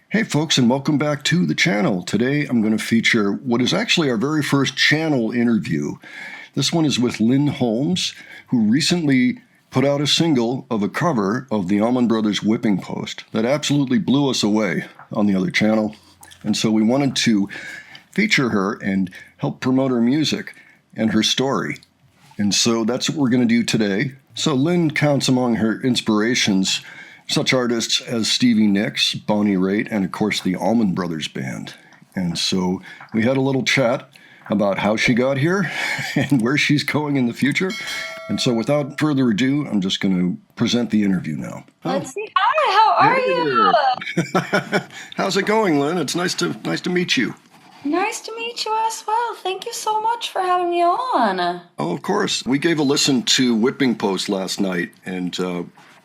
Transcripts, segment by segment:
Hey folks, and welcome back to the channel. Today I'm going to feature what is actually our very first channel interview. This one is with Linn Holmes, who recently put out a single of a cover of the Allman Brothers Whipping Post that absolutely blew us away on the other channel. And so we wanted to feature her and help promote her music and her story. And so that's what we're going to do today. So Linn counts among her inspirations such artists as Stevie Nicks, Bonnie Raitt, and of course the Allman Brothers Band. And so we had a little chat about how she got here and where she's going in the future. And so without further ado, I'm just going to present the interview now. Let's see. Hi, how are you? How's it going, Linn? It's nice to meet you. Nice to meet you as well. Thank you so much for having me on. Oh, of course. We gave a listen to Whipping Post last night, and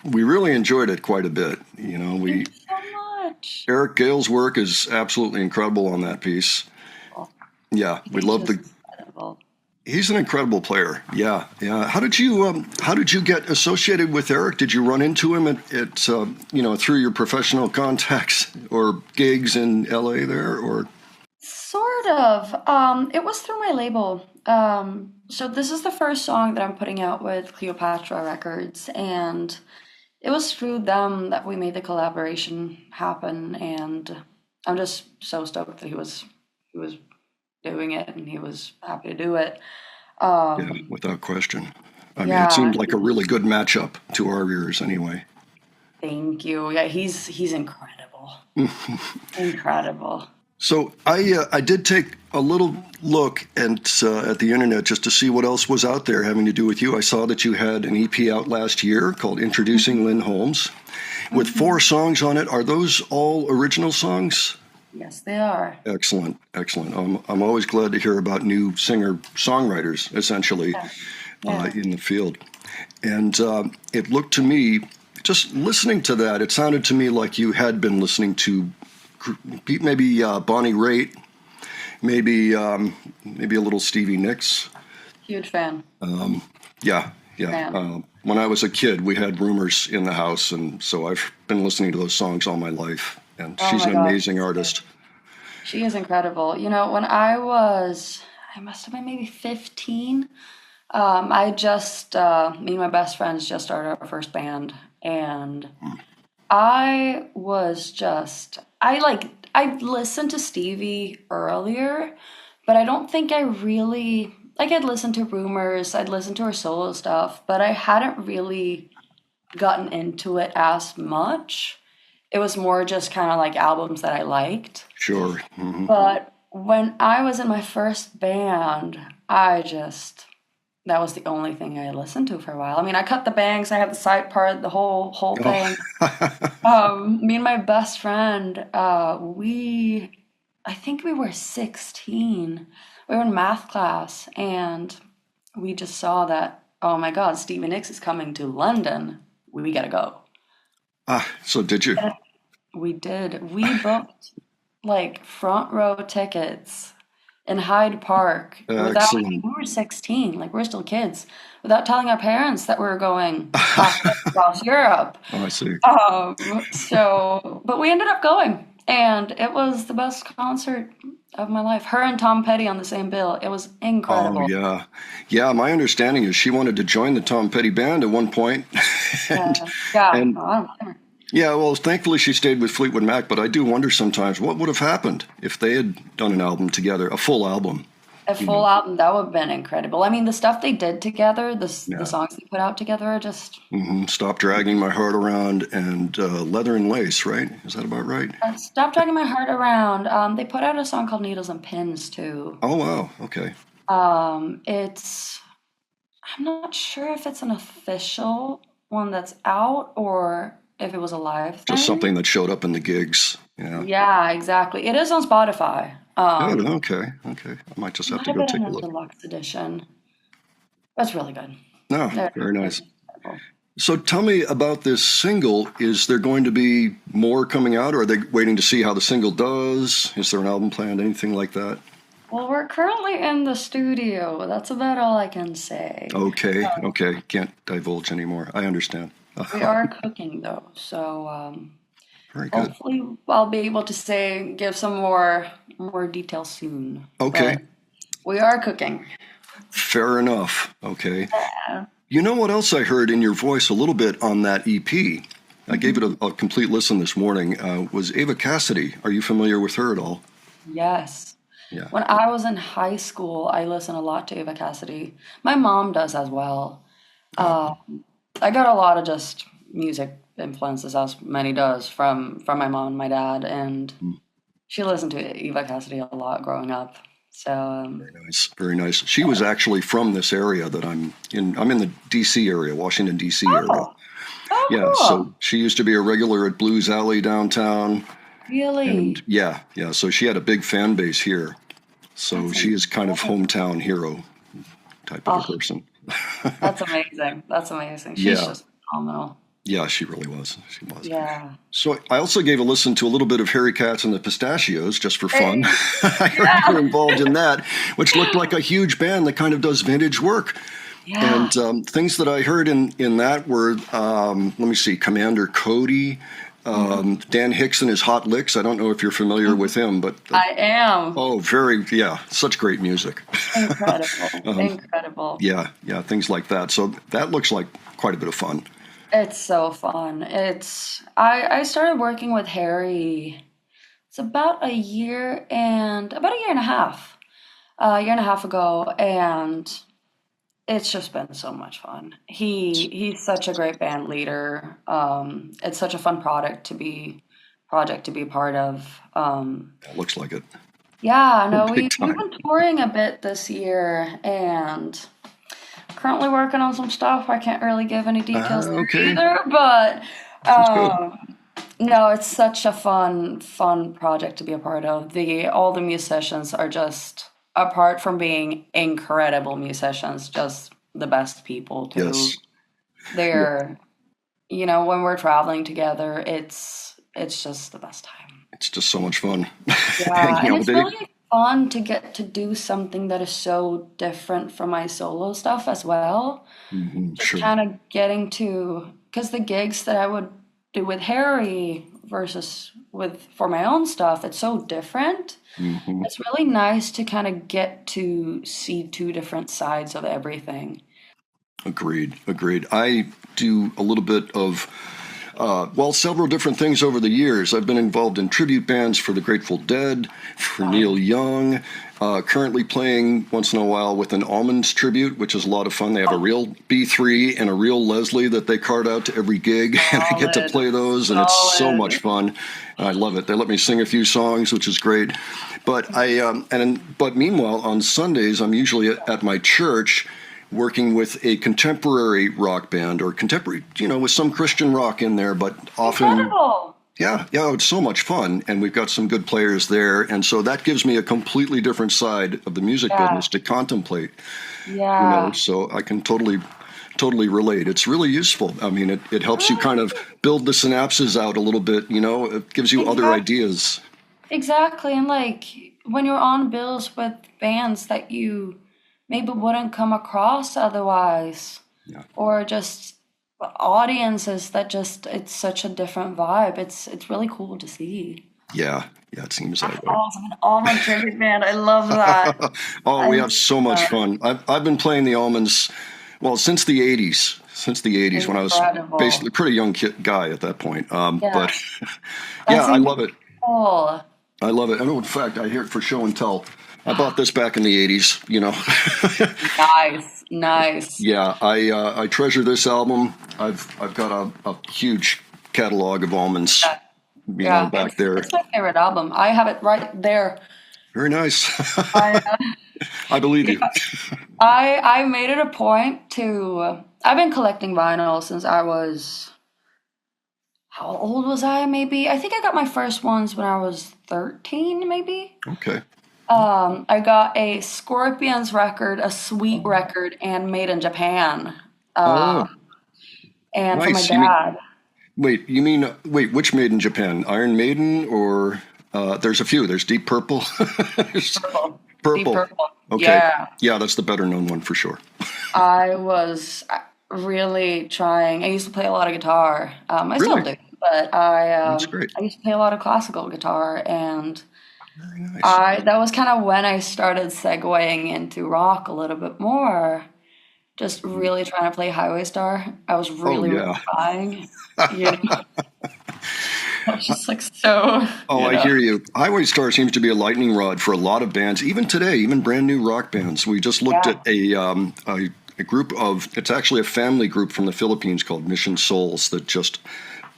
we really enjoyed it quite a bit. You know, Thank you so much. Eric Gale's work is absolutely incredible on that piece. Yeah, we love the. Incredible. He's an incredible player. Yeah. How did you get associated with Eric? Did you run into him at through your professional contacts or gigs in LA there, or? Sort of. It was through my label. So this is the first song that I'm putting out with Cleopatra Records, and it was through them that we made the collaboration happen, and I'm just so stoked that he was doing it and he was happy to do it. Yeah, without question. I mean, Yeah, it seemed like a really good matchup to our ears anyway. thank you. Yeah, he's incredible. Incredible. So I did take a little look at the internet just to see what else was out there having to do with you. I saw that you had an EP out last year called Introducing Linn Holmes with 4 songs on it. Are those all original songs? Yes, they are. Excellent. I'm always glad to hear about new singer-songwriters, essentially, Yeah. in the field. And it looked to me, just listening to that, it sounded to me like you had been listening to maybe Bonnie Raitt, maybe a little Stevie Nicks. Huge fan. Yeah. Fan. When I was a kid, we had Rumors in the house, and so I've been listening to those songs all my life. And Oh she's my an God. amazing artist. She is incredible. You know, when I must have been maybe 15. I just, me and my best friends just started our first band, and I listened to Stevie earlier, but I don't think I really, I'd listened to Rumors, I'd listened to her solo stuff, but I hadn't really gotten into it as much. It was more just kind of like albums that I liked. Sure. Hmm. But when I was in my first band, that was the only thing I listened to for a while. I mean, I cut the bangs, I had the side part, the whole thing. Me and my best friend, I think we were 16. We were in math class, and we just saw that, oh my God, Stevie Nicks is coming to London. We gotta go. So did you? We did. We booked like front row tickets in Hyde Park without, we Excellent. were 16, like we're still kids, without telling our parents that we were going across Europe. Oh, I see. But we ended up going, and it was the best concert of my life. Her and Tom Petty on the same bill. It was Oh, incredible. yeah. Yeah, my understanding is she wanted to join the Tom Petty band at one point. and, Yeah, and no, I don't blame her. yeah, well, thankfully she stayed with Fleetwood Mac, but I do wonder sometimes what would have happened if they had done an album together, a full album. A full album, that would have been incredible. I mean, the stuff they did together, the Yeah. songs they put out together are just Stop Dragging My Heart Around and Leather and Lace, right? Is that about right? Stop Dragging My Heart Around. They put out a song called Needles and Pins too. Oh, wow. Okay. It's I'm not sure if it's an official one that's out or if it was a live Just thing. something that showed up in the gigs. Yeah. Yeah, exactly. It is on Spotify. Good. Okay. I might just have Might to have go been take in a a look. deluxe edition. That's really good. No, They're very nice. incredible. So tell me about this single. Is there going to be more coming out, or are they waiting to see how the single does? Is there an album planned, anything like that? Well, we're currently in the studio. That's about all I can say. Okay. Can't divulge anymore. I understand. We are cooking though, so Very good. Hopefully, I'll be able to give some more details soon. Okay. But we are cooking. Fair enough. Okay. Yeah. You know what else I heard in your voice a little bit on that EP? I gave it a complete listen this morning. Was Ava Cassidy. Are you familiar with her at all? Yes. Yeah. When I was in high school, I listened a lot to Ava Cassidy. My mom does as well. Uh, Uh, I got a lot of just music influences, as many does, from my mom and my dad, and she listened to Eva Cassidy a lot growing up. So, Very nice. Very nice. She was actually from this area that I'm in. I'm in the D.C. area, Washington, D.C. area. oh, oh, Yeah. So cool. she used to be a regular at Blues Alley downtown. And Really? yeah. So she had a big fan base here. So That's she is kind of amazing. hometown hero type of a Oh, person. that's amazing. That's amazing. She's Yeah. just phenomenal. Yeah, she really was. She was. Yeah. So I also gave a listen to a little bit of Harry Katz and the Pistachios just for fun. Hey, I heard you were yeah. involved in that, which looked like a huge band that kind of does vintage work. Yeah. And things that I heard in that were, let me see, Commander Cody, Mhm. Dan Hicks and his Hot Licks. I don't know if you're familiar with him, but I am. oh, yeah, such great music. Incredible. um, Incredible. yeah, things like that. So that looks like quite a bit of fun. It's so fun. I started working with Harry. It's about a year and a half. A year and a half ago, and it's just been so much fun. He's such a great band leader. It's such a fun project to be a part of. That looks like it. Yeah, no, Big we've time. been touring a bit this year, and currently working on some stuff. I can't really give any details there Okay, either, but sounds good. no, it's such a fun project to be a part of. The All the musicians are just, apart from being incredible musicians, just the best people too. Yes. Yeah. They're, when we're traveling together, it's just the best time. It's just so much fun Yeah, hanging and out with it's Dave. really fun to get to do something that is so different from my solo stuff as well. Just Sure. kind of getting to, because the gigs that I would do with Harry versus with for my own stuff, it's so different. hmm It's really nice to kind of get to see two different sides of everything. Agreed. Agreed. I do a little bit of, well, several different things over the years. I've been involved in tribute bands for the Grateful Dead, for Neil Nice. Young, currently playing once in a while with an Almonds tribute, which is a lot of fun. They have a Oh, real B3 and a real Leslie that they card out to every gig, and I get to solid, play those, and it's so much solid. fun. And I love it. They let me sing a few songs, which is great. But meanwhile, on Sundays, I'm usually at my church working with a contemporary rock band or contemporary, with some Christian rock in there, but often, Incredible. yeah, it's so much fun. And we've got some good players there. And so that gives me a completely different side of the music Yeah, business to contemplate, yeah. so I can totally relate. It's really useful. I mean, it helps you kind of Right. build the synapses out a little bit, it gives you other Exactly. ideas. Exactly. And like when you're on bills with bands that you maybe wouldn't come across otherwise, Yeah. or just audiences that just, it's such a different vibe. It's really cool to see. Yeah, it seems That's that way. awesome. An almond tribute band. I love that. Oh, I we love have so much that. fun. I've been playing the Almonds, well, since the '80s. Since the '80s, when I was basically Incredible. a pretty young guy at that point. Yeah. But yeah, That's I love it. incredible. I love it. I know, in fact, I hear it for show and tell. I bought this back in the '80s. Nice. Nice. Yeah, I treasure this album. I've got a huge catalog of Almonds, Yeah. Yeah. back there. It's my favorite album. I have it right there. Very nice. I I believe yeah. you. I made it a point to. I've been collecting vinyl since I was. How old was I? Maybe I think I got my first ones when I was 13. Maybe. Okay. I got a Scorpions record, a Sweet record, and Made in Japan. Oh, Um, and for my nice. dad, Wait, which Made in Japan? Iron Maiden or there's a few. There's Deep Purple. There's Purple, Deep Purple. Purple. Okay. Yeah, Yeah, that's the better known one for sure. I was really trying. I used to play a lot of guitar. I still Really? do. but That's great. I used to play a lot of classical guitar, and Very nice. I that was kind of when I started segueing into rock a little bit more. Just really trying to play Highway Star. I was Oh really, really yeah. trying. You know, I was just like so, Oh, I hear you. Highway Star seems to be a lightning rod for a lot of bands, even today, even brand new rock bands. We just looked yeah. at a group of, it's actually a family group from the Philippines called Mission Souls that just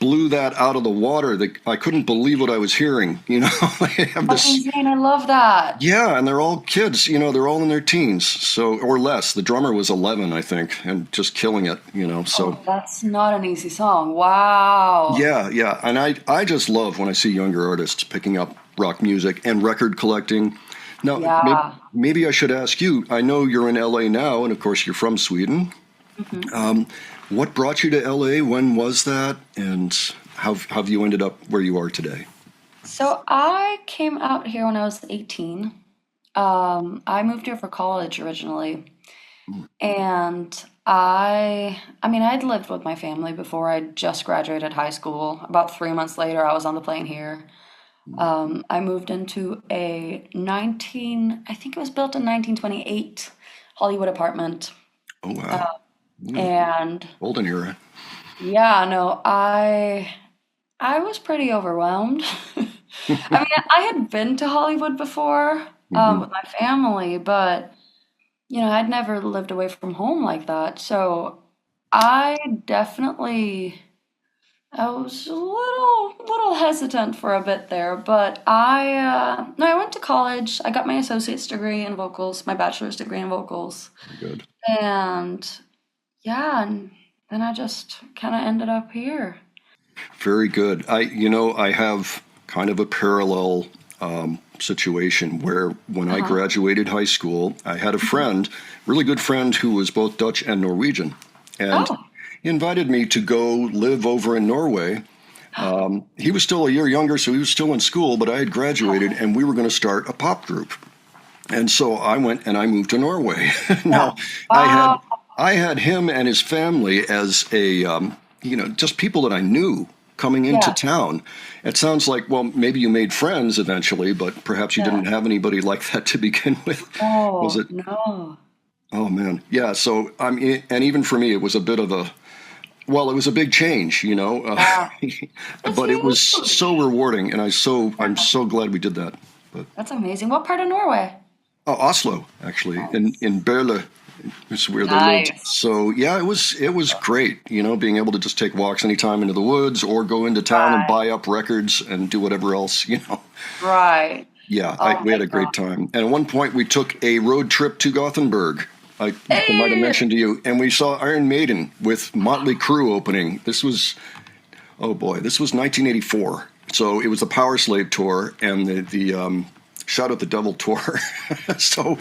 blew that out of the water. I couldn't believe what I was hearing. They have That's this, insane. I love that. yeah, and they're all kids. They're all in their teens, so or less. The drummer was 11, I think, and just killing it. So Oh, that's not an easy song. Wow. yeah, yeah, and I just love when I see younger artists picking up rock music and record collecting. Now, Yeah. maybe I should ask you. I know you're in LA now, and of course you're from Sweden. hmm What brought you to LA? When was that? And how have you ended up where you are today? So I came out here when I was 18. I moved here for college originally, and I mean, I'd lived with my family before I just graduated high school. About 3 months later, I was on the plane here. I moved into a I think it was built in 1928 Hollywood apartment. Oh wow, yeah, And golden era. yeah, no, I was pretty overwhelmed. I mean, I had been to Hollywood before, Hmm. with my family, but I'd never lived away from home like that. So I definitely I was a little hesitant for a bit there, but no, I went to college. I got my associate's degree in vocals, my bachelor's degree in vocals, Good. and yeah, and then I just kind of ended up here. Very good. I have kind of a parallel situation where when I Uh-huh. graduated high school, I had a friend, really good friend, who was both Dutch and Norwegian, and Oh, he invited me to go live over in Norway. He was still a year younger, so he was still in school, but I had graduated, and we were going to start a pop group. And so I went and I moved to Norway. yeah. Now I Wow. had I had him and his family as just people that I knew coming into Yeah. town. It sounds like, well, maybe you made friends eventually, but perhaps you Yeah. didn't have anybody like that to begin with. Was Oh, it? no. Oh man, yeah. So and even for me, it was a bit of a well, it was a big change. Yeah. It's But it was huge. so rewarding, and I'm Yeah. so glad we did that. But That's amazing. What part of Norway? Oslo, actually, Nice. in Berle is where they lived. Nice. So yeah, it was great, being able to just take walks anytime into the woods or go into town and Right. buy up records and do whatever else. Right. Yeah, Oh we my had a great God. time. And at one point, we took a road trip to Gothenburg. I might have Hey! mentioned to you, and we saw Iron Maiden with Motley Crue opening. Oh boy, this was 1984. So it was the Power Slave tour and the Shout at the Devil tour. So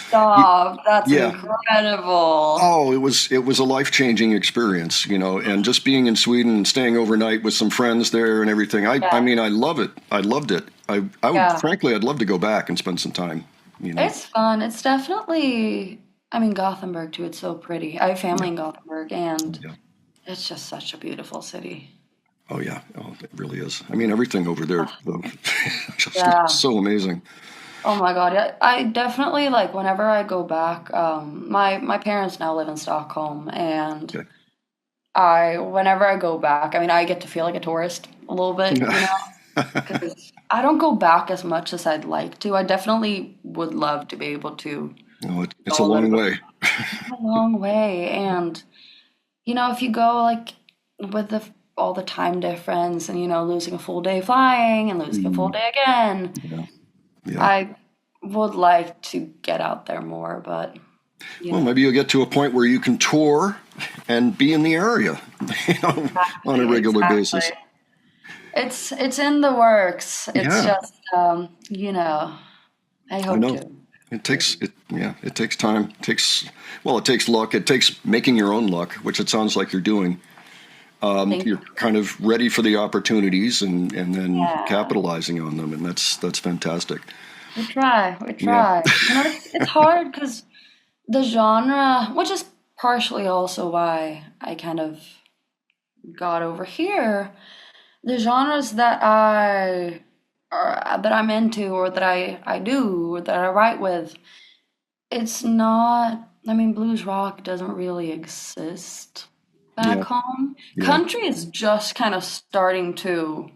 Stop. That's yeah. incredible. Oh, it was a life-changing experience, and just being in Sweden and staying overnight with some friends there and everything. I Yeah. mean, I love it. I loved it. I would Yeah. frankly, I'd love to go back and spend some time. It's fun. It's definitely, I mean, Gothenburg too. It's so pretty. I have family Yeah. in Gothenburg, and Yeah. it's just such a beautiful city. Oh yeah. Oh, it really is. I mean, everything over there though, just looks Yeah. so amazing. Oh my God. Yeah. I definitely like whenever I go back, my parents now live in Stockholm, and Okay. whenever I go back, I mean, I get to feel like a tourist a little bit, Yeah. because I don't go back as much as I'd like to. I definitely would love to be able to No, it's a go a little long bit. way. It's a long way, and if you go like with all the time difference, and losing a full day flying and losing a full Mm, day again, yeah. Yeah. I would like to get out there more, but you Well, know, maybe you'll get to a point where you can tour and be in the area, you know, on a exactly, regular exactly. basis. It's in the works. It's Yeah, just I I hope know. to. It takes it. Yeah, it takes time. It takes luck. It takes making your own luck, which it sounds like you're doing. Thank You're you. kind of ready for the opportunities and then Yeah, capitalizing on them, and that's fantastic. we try. We Yeah. try. It's hard because the genre, which is partially also why I kind of got over here. the genres that I'm into or that I do or that I write with, it's not, I mean, blues rock doesn't really exist back Yeah, home. yeah. Country is just kind of starting to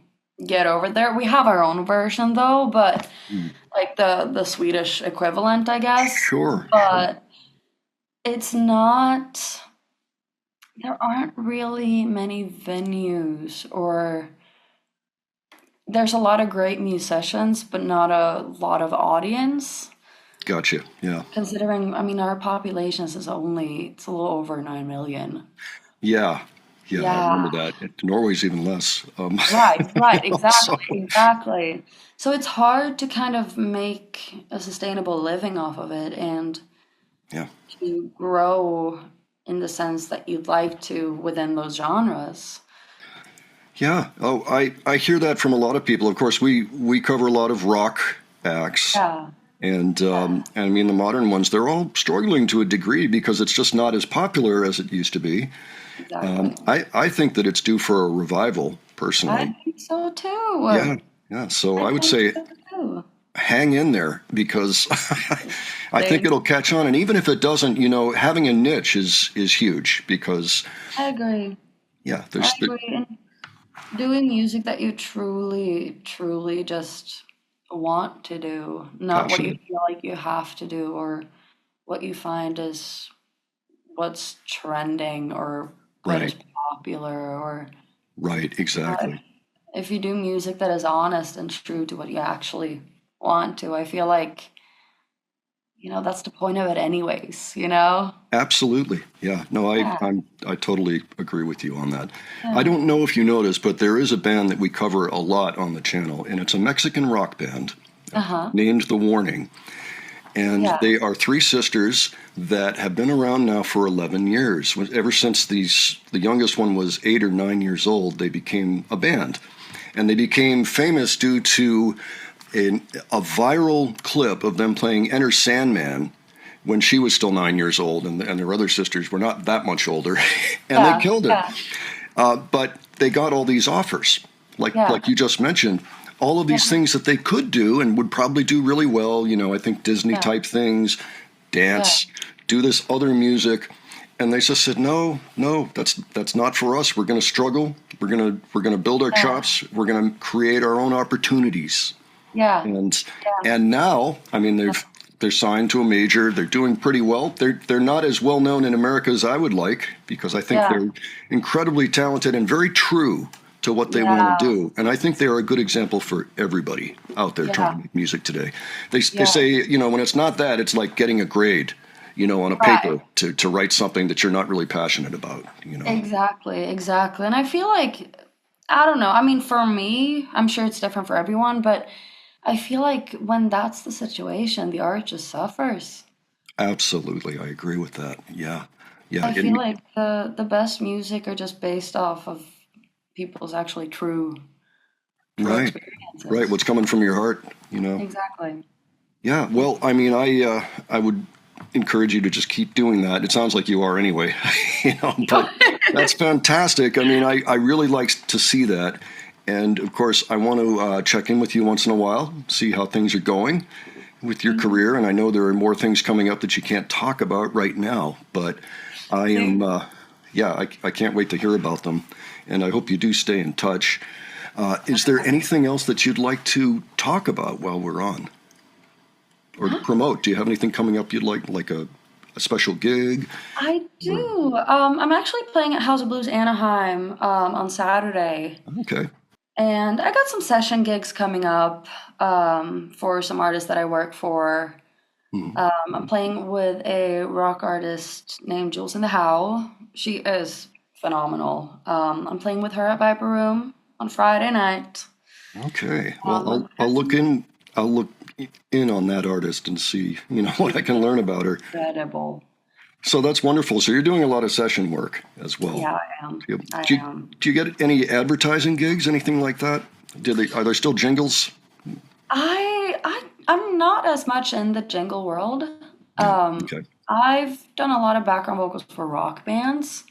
get over there. We have our own version though, but Mm. like the Swedish equivalent, I guess. Sure, sure. But it's not, there aren't really many venues, or there's a lot of great musicians, but not a lot of audience. Gotcha. Yeah. Considering, I mean, our population is only, it's a little over 9 million. Yeah. Yeah, I remember Yeah, that. Norway's even less. right, So, exactly, exactly. So it's hard to kind of make a sustainable living off of it and yeah. to grow in the sense that you'd like to within those genres. Yeah. Oh, I hear that from a lot of people. Of course, we cover a lot of rock acts, Yeah, yeah, and I mean the modern ones. They're all struggling to a degree because it's just not as popular as it used to be. exactly. I think that it's due for a revival, I personally. think so too. Yeah. Yeah. So I I would think say so too. hang in there because I think Same. it'll catch on. And even if it doesn't, having a niche is huge because I agree. yeah, I there's the agree. And doing music that you truly, truly just want to do, not what you passionate. feel like you have to do or what you find is what's trending or what is Right. popular or Right. uh, Exactly. if you do music that is honest and true to what you actually want to, I feel like, that's the point of it anyways? Absolutely. Yeah. No, Yeah. I totally agree with you on that. I Yeah. don't know if you noticed, but there is a band that we cover a lot on the channel, and it's a Mexican rock band Uh-huh. named The Warning. And Yeah. they are three sisters that have been around now for 11 years. Ever since the youngest one was 8 or 9 years old, they became a band. And they became famous due to a viral clip of them playing Enter Sandman when she was still 9 years old, and their other sisters were not that much older, and they Yeah. killed it. Yeah. But they got all these offers, like Yeah. you just mentioned, all of these Yeah. things that they could do and would probably do really well. I think Disney Yeah. type things, Yeah. dance, do this other music, and they just said, no, no, that's not for us. We're going to struggle. We're gonna build our Yeah. chops. We're going to create our own opportunities. Yeah. And Yeah. and now, I mean, they're signed to a major. They're doing pretty well. They're not as well known in America as I would like because I think Yeah. they're incredibly talented and very true to what they want to Yeah. do. And I think they are a good example for everybody out there trying Yeah. to make music today. They Yeah. say, when it's not that, it's like getting a grade, on a Right. paper to write something that you're not really passionate about. Exactly. Exactly. And I feel like, I don't know. I mean, for me, I'm sure it's different for everyone, but I feel like when that's the situation, the art just suffers. Absolutely. I agree with that. Yeah. Yeah. I feel like the best music are just based off of people's actually true Right. Right. experiences. What's coming from your heart. Exactly. Yeah, well, I mean, I would encourage you to just keep doing that. It sounds like you are anyway, but that's fantastic. I mean, I really like to see that. And of course, I want to check in with you once in a while, see how things are going with your Mhm. career. And I know there are more things coming up that you can't talk about right now, but I am, yeah, I can't wait to hear about them. And I hope you do stay in touch. Is there anything else that you'd like to talk about while we're on? Or to promote? Do you have anything coming up you'd like a special gig? I Or do. I'm actually playing at House of Blues Anaheim on Saturday, okay, and I got some session gigs coming up for some artists that I work for. hmm, I'm playing with a rock artist named Jules in the How. She is phenomenal. I'm playing with her at Viper Room on Friday night. okay. Well, I've I'll got look some in. I'll look in on that artist and see what I she's can learn about her. incredible. So that's wonderful. So you're doing a lot of session work as well. Yeah, I am. Do you, I do you, am. do you get any advertising gigs, anything like that? Are there still jingles? I'm not as much in the jingle world. Yeah. Um, Okay. I've done a lot of background vocals for rock bands.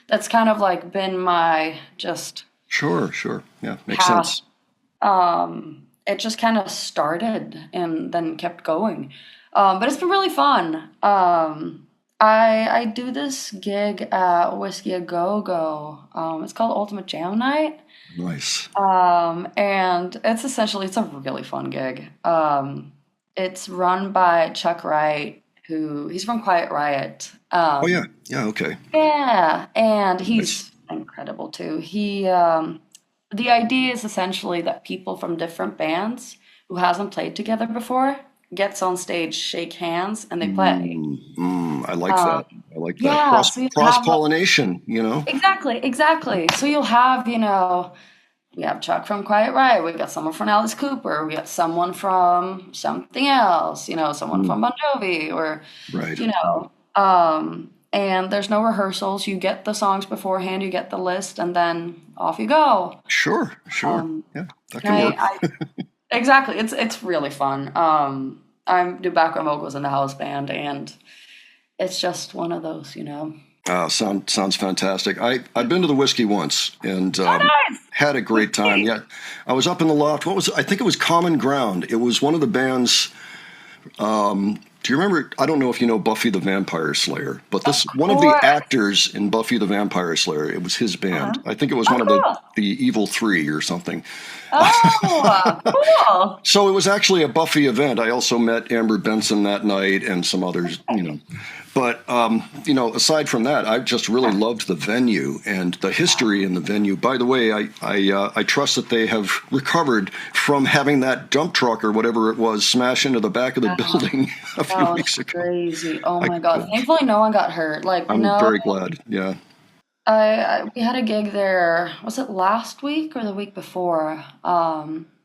That's kind of like been my just Sure, sure. Yeah, makes Past, sense. it just kind of started and then kept going. But it's been really fun. I do this gig at Whiskey A Go Go. It's called Ultimate Jam Night. Nice. And it's a really fun gig. It's run by Chuck Wright, he's from Quiet Riot. Oh yeah, yeah. Okay. Yeah, and Nice. he's incredible too. The idea is essentially that people from different bands who hasn't played together before gets on stage, shake hands, and they play. I like Um, that. I like that. yeah, so you Cross have pollination. You know. exactly. So you'll have, we have Chuck from Quiet Riot, we got someone from Alice Cooper, we got someone from something else, someone Mm, from Bon Jovi, or right. you know, and there's no rehearsals. You get the songs beforehand, you get the list, and then off you go. Sure. Sure. Um, Yeah, that and can work. exactly, it's really fun. I do background vocals in the house band, and it's just one of those. Sounds fantastic. I've been to the whiskey once and Oh, nice! had a great time. Sweet. Yeah, I was up in the loft. I think it was Common Ground. It was one of the bands. Do you remember? I don't know if you know Buffy the Vampire Slayer, but Of this one of the course. actors in Buffy the Vampire Slayer. It was his Uh-huh. band. I think it was Oh, one of the cool. the Evil Three or something. Oh, cool. So it was actually a Buffy event. I also met Amber Benson that night and some others, But aside from that, I just really loved the venue and the history in the venue. By the way, I trust that they have recovered from having that dump truck or whatever it was smash into the back of the Wow. building a few That was weeks ago. crazy. Oh I, my God. Thankfully, no one got hurt. Like, I'm no, very glad. Yeah. we had a gig there. Was it last week or the week before?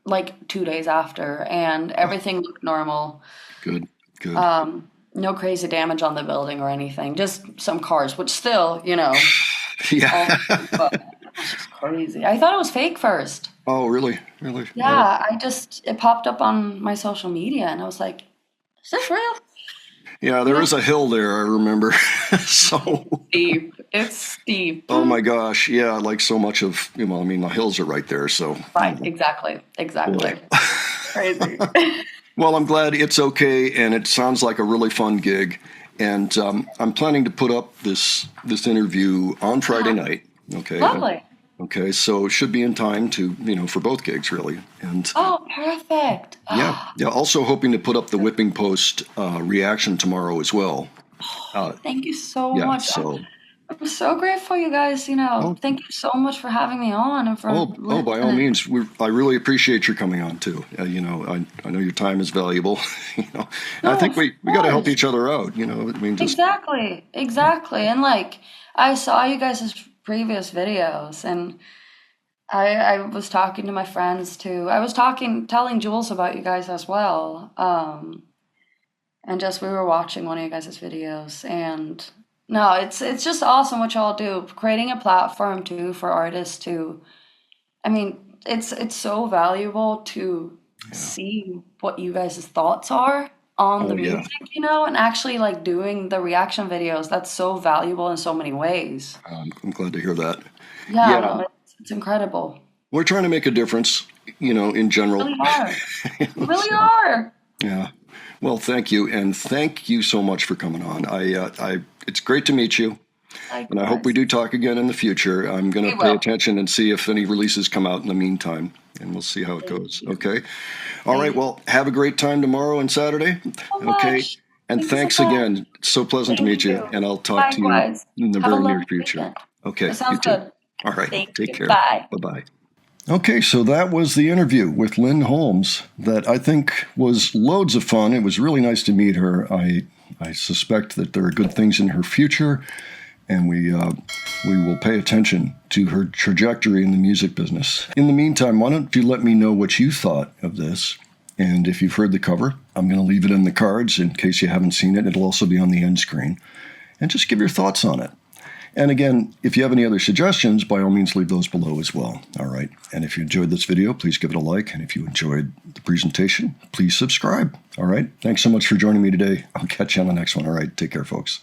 Like 2 days after, and Oh, everything looked normal. good. Good. No crazy damage on the building or anything. Just some cars, which still, Yeah. all, but it was just crazy. I thought it was fake first. Oh, really? Really? Well, Yeah, it popped up on my social media, and I was like, "Is this real?" yeah, there is a hill there, I remember. So, Steep. It's steep. oh my gosh. Yeah, like so much of, the hills are right there. So, Right, exactly, boy. exactly. Crazy. Well, I'm glad it's okay, and it sounds like a really fun gig. And I'm planning to put up this interview on Friday Uh-huh. night. Okay. Lovely. Okay. So it should be in time to for both gigs really. And Oh, perfect. yeah, yeah. Also hoping to put up the Whipping Post reaction tomorrow as well. Uh, Thank you so yeah. much. So I'm so grateful, you guys. oh Thank you so much for having me on and for oh, by all listening. means, I really appreciate your coming on too. I know your time is valuable. And I No, think of we got to help course. each other out. I mean, just Exactly, exactly. And like, I saw you guys' previous videos, and I was talking to my friends too. I was telling Jules about you guys as well. And just we were watching one of you guys' videos, and no, it's just awesome what y'all do, creating a platform too for artists to. I mean, it's so valuable to yeah. see what you guys' thoughts are on the Oh yeah. music, and actually like doing the reaction videos. That's so valuable in so many ways. I'm glad to hear that. Yeah, Yeah, no, it's incredible. we're trying to make a difference, in general. Really are. You really So, are. yeah. Well, thank you, and thank you so much for coming on. It's great to meet you, and I hope we Likewise. do talk again in the future. I'm going We to pay will. attention and see if any releases come out in the meantime, and we'll see how it Thank goes. you. Okay. All right. Thank Well, have a great time tomorrow and Saturday. you so Okay. much. And Thank you so thanks much. again. It's so pleasant to Thank meet you, you. and I'll talk to you Likewise. in the Have a very near lovely future. weekend. Okay. That You sounds too. good. All right. Thank Take you. care. Bye. Bye bye. Okay, so that was the interview with Linn Holmes that I think was loads of fun. It was really nice to meet her. I suspect that there are good things in her future, and we will pay attention to her trajectory in the music business. In the meantime, why don't you let me know what you thought of this? And if you've heard the cover, I'm going to leave it in the cards in case you haven't seen it. It'll also be on the end screen. And just give your thoughts on it. And again, if you have any other suggestions, by all means, leave those below as well. All right. And if you enjoyed this video, please give it a like. And if you enjoyed the presentation, please subscribe. All right. Thanks so much for joining me today. I'll catch you on the next one. All right. Take care, folks.